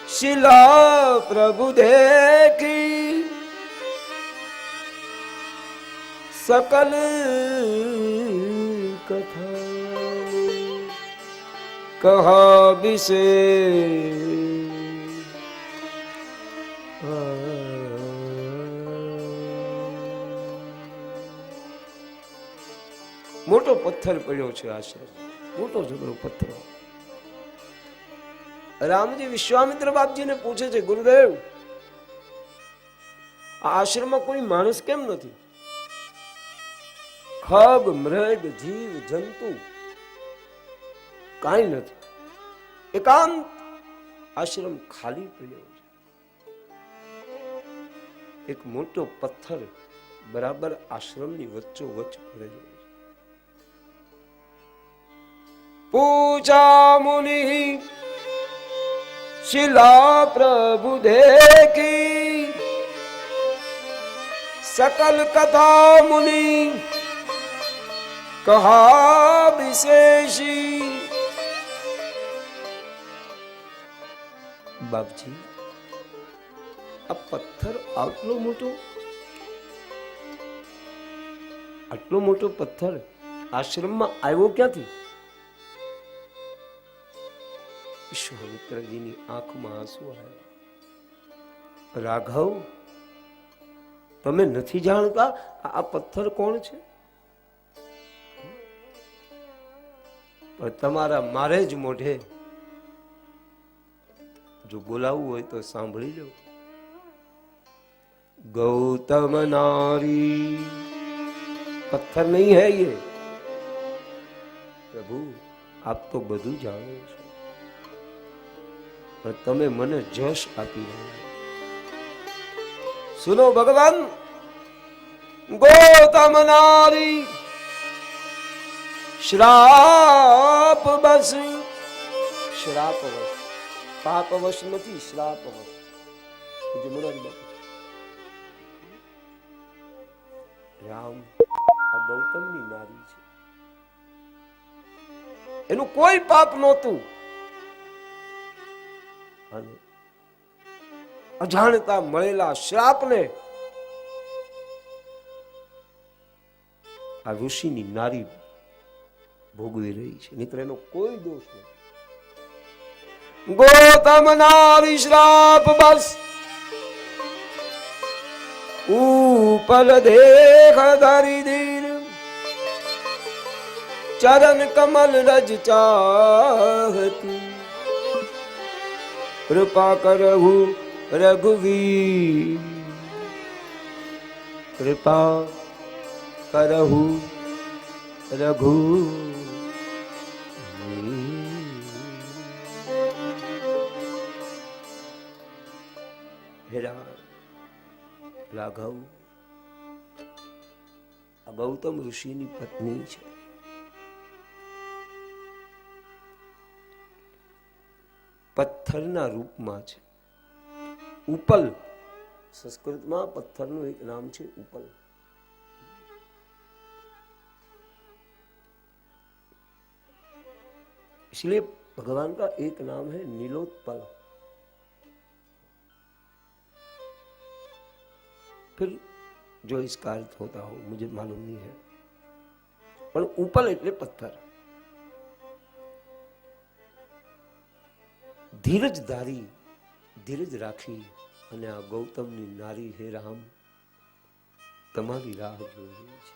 शिला प्रभु देखी सकल कथा कहा विशेष મોટો પથ્થર પડ્યો છે આશ્રમ, મોટો જબરો પથ્થર. રામજી વિશ્વામિત્ર બાપજીને પૂછે છે, ગુરુદેવ આ આશ્રમમાં કોઈ માણસ કેમ નથી? ખગ મૃગ જીવ જંતુ કાંઈ નથી, એકાંત આશ્રમ ખાલી પડ્યો છે. એક મોટો પથ્થર બરાબર આશ્રમની વચ્ચો વચ્ચ પડેલો છે. પૂછા મુનિ शिला प्रभु देखी सकल कथा मुनि कहा विशेषी. बापजी આ પથ્થર આટલો મોટો પથ્થર આશ્રમમાં આવ્યો ક્યાંથી? વિશ્વામિત્રજીની આંખમાં આંસુ આવ્યા. રાઘવ, તમે નથી જાણતા આ પથ્થર કોણ છે? પણ તમારા મારે જ મોઢે જો બોલાવવું હોય તો સાંભળી લો. ગૌતમ નારી પથ્થર નહીં હૈ ये. પ્રભુ આપ તો બધું જાણો છો, પણ તમે મને જશ આપી રહ્યા. સુનો ભગવાન, ગૌતમ નારી શ્રાપ બસ. શ્રાપ વશ, પાપ વશ નથી, શ્રાપ વશ. મોરારી બાપુ, રામ આ ગૌતમની નારી છે, એનું કોઈ પાપ નહોતું. અને અજાણતા મળેલા શ્રાપને આ ઋષિની નારી ભોગવી રહી છે, નહીતર એનો કોઈ દોષ નથી. ગૌતમ નારી શ્રાપ બસ ઉપલ દેખ ધરી દીન ચરણ કમલ રજ ચાહતી. कृपा करहु रघुवीर, कृपा करहु रघु. રાઘવ આ ગૌતમ ઋષિની પત્ની છે. પથ્થરના રૂપમાં છે. ઉપલ, સંસ્કૃતમાં પથ્થરનું એક નામ છે ઉપલ. इसलिए भगवान का एक नाम है नीलोत्पल. फिर जो इसका अर्थ होता हो मुझे मालूम नहीं है, पर उपल એટલે પથ્થર. ધીરજ ધારી, ધીરજ રાખી અને આ ગૌતમની નારી હે રામ તમારી રાહ જોઈ રહી છે,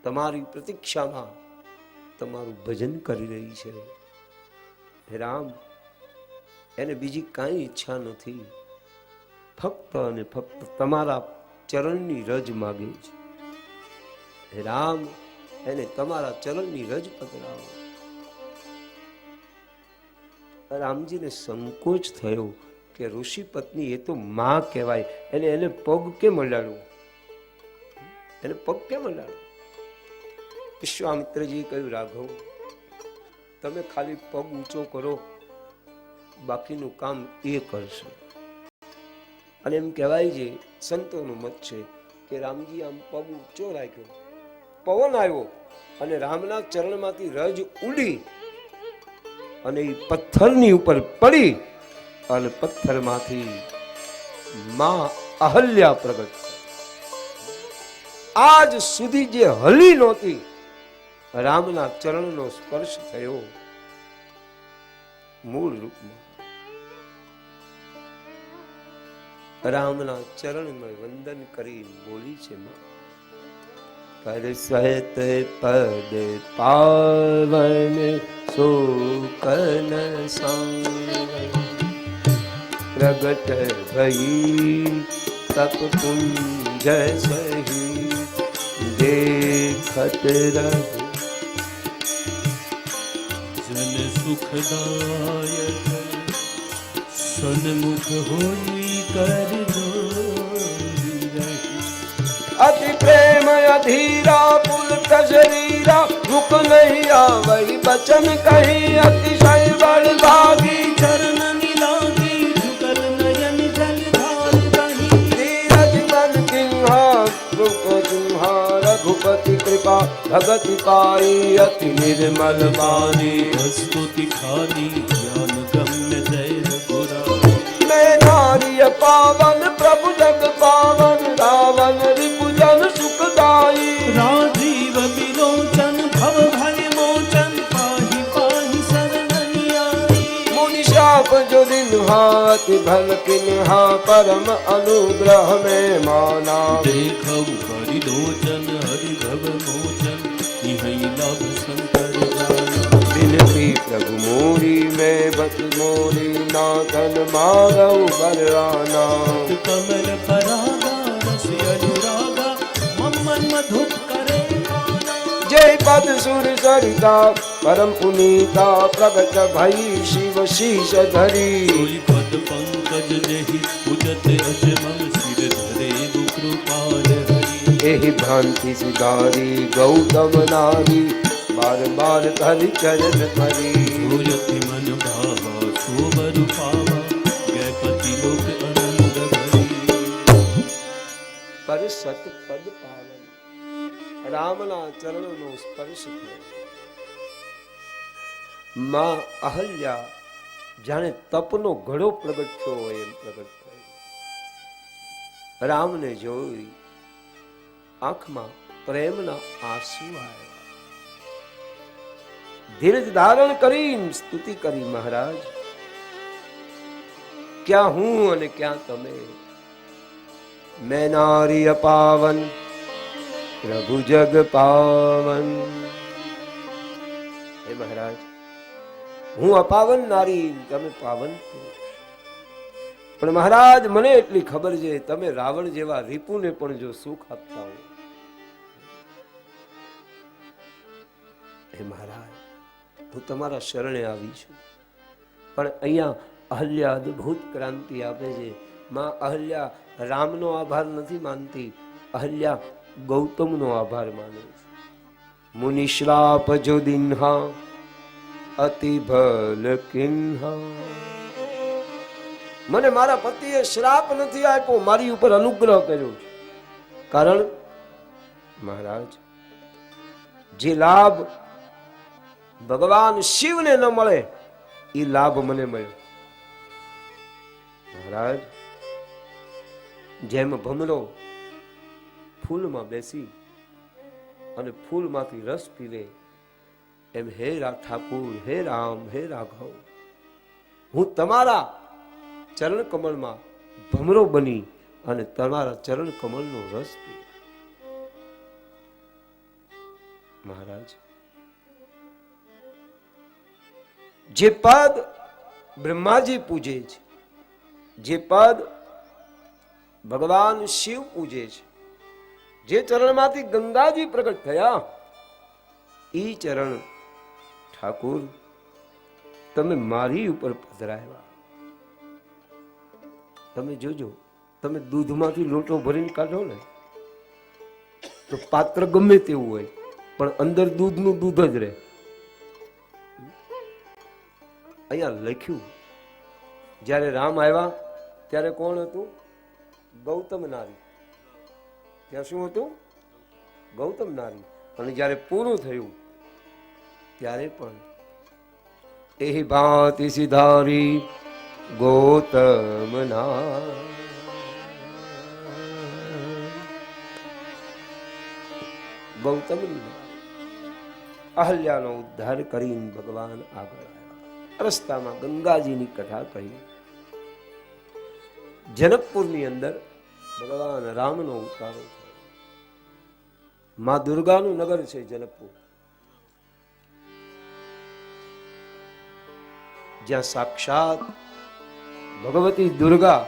તમારી પ્રતીક્ષામાં તમારું ભજન કરી રહી છે. હે રામ, એને બીજી કાંઈ ઈચ્છા નથી, ફક્ત અને ફક્ત તમારા ચરણની રજ માગે છે. હે રામ, એને તમારા ચરણની રજ પકડાવો. રામજીને સંકોચ થયો કે ઋષિ પત્ની એ તો માં કહેવાય, એને પગ કેમ અડાડવો, એને પગ કેમ અડાડવો? વિશ્વામિત્રજી કહ્યું, રાઘવ તમે ખાલી પગ ઊંચો કરો, બાકીનું કામ એ કરશે. અને એમ કહેવાય છે, સંતોનું મત છે કે રામજી આમ પગ ઊંચો રાખ્યો, પવન આવ્યો અને રામના ચરણમાંથી રજ ઉડી અને એ પથ્થરની ઉપર પડી અને પથ્થરમાંથી માં અહલ્યા પ્રગટ. આજ સુધી જે હલી નહોતી, રામના ચરણનો સ્પર્શ થયો મૂળ રૂપમાં. રામના ચરણમાં વંદન કરી બોલી છે માં, પર સહિત પદ પાવન સુકન પ્રગટ ભઈ તપ પુંજ સહી દેખત રહ જન સુખદાયક સન્મુખ હોઈ કર અતિ પ્રેમ અધીરા પુલક શરીરા મુખ નહીં આવઈ બચન કહી અતિશય બળ ભાગી ચરણ મિલાવી ઝુકલ નયન જલ ધાર રહી ધીરજ મન કિન્હા રૂપ સિંહા રઘુપતિ કૃપા ભગતિ પાઈ અતિ નિર્મલ બાની સ્તુતિ ખાની જ્ઞાન ગમ્ય જય રઘુરા मैं नारिय पावन प्रभु जग पावन रावण रिपुजन सुखदाई राजीव विलोचन भव भय मोचन पाहि पाहि शरणनियाई मुनि शाप जो दिन हाथ भल किन्हा परम अनुग्रह में माना देखऊ हरि लोचन हरि भव मोचन इहै लभ शंकर जाना बिनती प्रभु मोरी में बत मोरी नाथन माधव बलराना कमल परागा रस अनुरागा मम्मन मधुप करे जय पद सुर सरिता परम पुनीता प्रगट भई शिव शीश धरी कोई पद पंकज देहि उदत अजमल सिर धरे कृपाल हरि एहि भ्रांति सुधारी गौतम नारी बार बार धरि चरण परी भूयति मन भावा सोबर पावा गैपति लोक आनंद भरी पर सत पद पावन रामना चरणનો સ્પર્શ થયો. માં અહલ્યા જાણે તપનો ઘડો પ્રગટ થયો હોય એમ પ્રગટ થયો. રામને જોઈ આંખમાં પ્રેમના આંસુ આવ્યા. ધીરજ ધારણ કરી સ્તુતિ કરી, મહારાજ ક્યાં હું અને ક્યાં તમે, મેં નારી પાવન પ્રભુ જગ પાવન. હે મહારાજ, હું અપાવન નારી, તમે પાવન પુરુષ. પણ મહારાજ મને એટલી ખબર છે, તમે રાવણ જેવા રીપુને પણ જો સુખ આપતા હો. હે મહારાજ, હું તમારા શરણે આવી છું. પણ અહીંયા અહલ્યા અદભુત ક્રાંતિ આપે છે. માં અહલ્યા રામનો આભાર નથી માનતી, અહલ્યા ગૌતમનો આભાર માને છે. મુનિ શ્રાપ જો દિન્હા અતિ ભલ કિન્હા. મને મારા પતિએ શ્રાપ નથી આપ્યો, મારી ઉપર અનુગ્રહ કર્યો છે. કારણ મહારાજ, જે લાભ ભગવાન શિવને ન મળે એ લાભ મને મળ્યો. મહારાજ, જેમ ભમરો ફૂલમાં બેસી અને ફૂલમાંથી રસ પીવે, એમ હે ઠાકુર, હે રામ, હે રાઘવ, હું તમારા ચરણ કમળમાં ભમરો બની અને તમારા ચરણ કમળનો રસ પી. મહારાજ, જે પદ બ્રહ્માજી પૂજે છે, જે પદ ભગવાન શિવ પૂજે છે, જે ચરણમાંથી ગંગાજી પ્રગટ થયા, ઈ ચરણ ઠાકુર તમે મારી ઉપર પધરાવ્યા. તમે જોજો, તમે દૂધમાંથી લોટો ભરીને કાઢો ને તો પાત્ર ગમે તેવું હોય, પણ અંદર દૂધનું દૂધ જ રહે. અહીંયા લખ્યું, જ્યારે રામ આવ્યા ત્યારે કોણ હતું? ગૌતમ નારી. ત્યાં શું હતું? ગૌતમ નારી. અને જ્યારે પૂરું થયું ત્યારે પણ એ ભાંતિ સિધારી ગૌતમના ગૌતમની અહલ્યાનો ઉદ્ધાર કરીને ભગવાન આગળ આવ્યા. રસ્તામાં ગંગાજીની કથા કહી. જનકપુરની અંદર ભગવાન રામનો ઉતારો થયો. માં દુર્ગાનું નગર છે જનકપુર, જ્યાં સાક્ષાત ભગવતી દુર્ગા